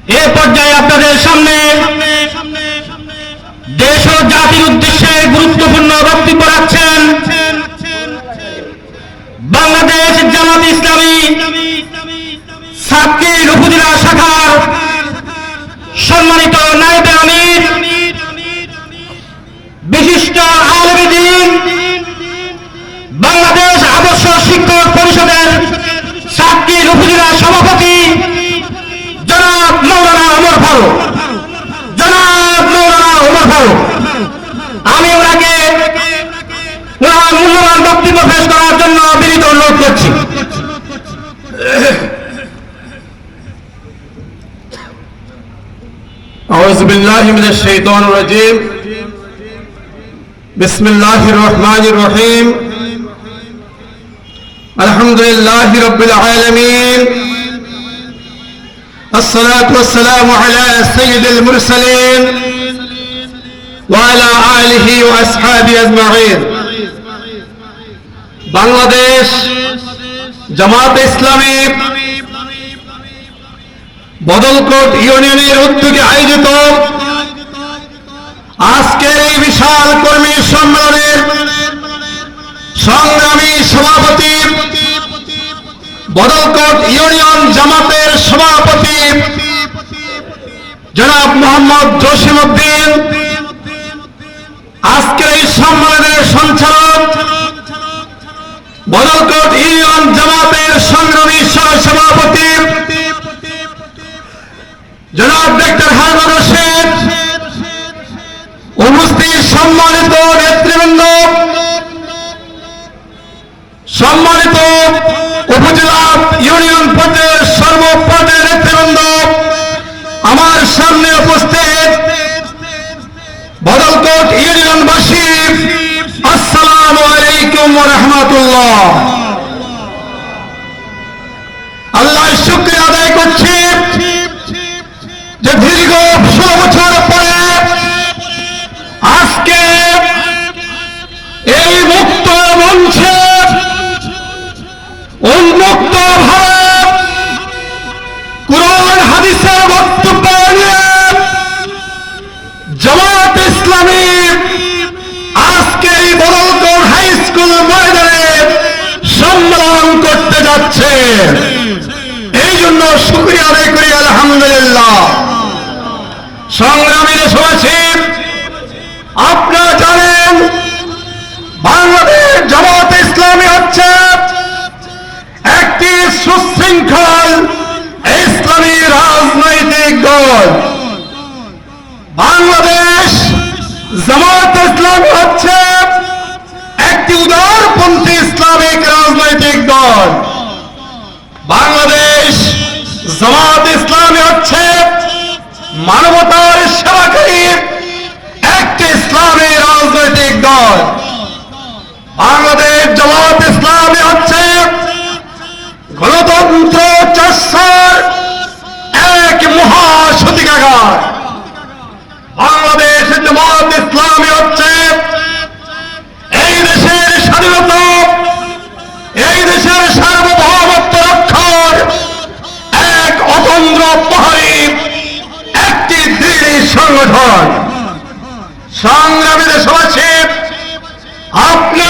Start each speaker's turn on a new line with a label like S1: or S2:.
S1: এ পর্যায়ে আপনাদের সামনে দেশ ও জাতির উদ্দেশ্যে গুরুত্বপূর্ণ বক্তব্য রাখছেন বাংলাদেশ জামাত ইসলামী সাতক্ষীরা উপজেলা শাখার সম্মানিত নায়েবে আমির, বিশিষ্ট আলেম দ্বীন, বাংলাদেশ আদর্শ শিক্ষক পরিষদের সাতক্ষীরা উপজেলা সভাপতি জনাব মৌলানা ওমর ফারুক। আমি ওনাকে মূল্যবান বক্তব্য পেশ করার জন্য বিনীত অনুরোধ করছি।
S2: أعوذ بالله من الشيطان الرجيم بسم الله الرحمن الرحيم الحمد لله رب العالمين الصلاة والسلام على سيد المرسلين وعلى آله وأصحابه أجمعين বাংলাদেশ জামাত ইসলামী বদলকোট ইউনিয়নের উদ্যোগে আয়োজিত আজকের এই বিশাল কর্মী সম্মেলনের সংগ্রামী সভাপতি, বদলকোট ইউনিয়ন জামাতের সভাপতি জনাব মোহাম্মদ জসিম উদ্দিন, আজকের এই সম্মেলনের সঞ্চালক বদলকোট ইউনিয়ন জামাতের সংগ্রামী সহসভাপতি জনাব ডক্টর হারুন রশিদ, উপস্থিত সম্মানিত নেতৃবৃন্দ, সম্মানিত উপজেলা ইউনিয়ন পর্যায়ের সর্বপর্যায়ের নেতৃবৃন্দ, আমার সামনে উপস্থিত বদলকোট ইউনিয়নবাসী, আসসালামু আলাইকুম ওয়া রাহমাতুল্লাহ। আল্লাহর শুকরিয়া আদায় করছি যে দীর্ঘ 16 বছর পরে আজকে এই মুক্ত মঞ্চে উন্মুক্ত ভাবে কুরআন হাদিসের বক্তব্য নিয়ে জামাত ইসলামী আজকে এই বদলকোট হাই স্কুল ময়দানে সম্মেলন করতে যাচ্ছে। এই জন্য শুকরিয়া আদায় করি আলহামদুলিল্লাহ। সংগ্রামী দেশবাসী, আপনারা জানেন বাংলাদেশ জামাত ইসলামী হচ্ছে একটি সুশৃঙ্খল ইসলামী রাজনৈতিক দল। বাংলাদেশ জামাত ইসলামী হচ্ছে একটি উদারপন্থী ইসলামিক রাজনৈতিক দল। বাংলাদেশ জামাত ইসলামী হচ্ছে মানবতার সেবাকারী একটি ইসলামী রাজনৈতিক দল। বাংলাদেশ জামাত ইসলামী হচ্ছে গণতন্ত্র চর্চার এক মহাসতিকাগার। বাংলাদেশ জামাত ইসলামী হচ্ছে এই দেশের স্বাধীনতা, এই দেশের সার্বভৌমত্ব রক্ষার এক অতন্দ্র প্রহরী একটি দৃঢ় সংগঠন। সংগ্রামী দেশবাসী, আপনি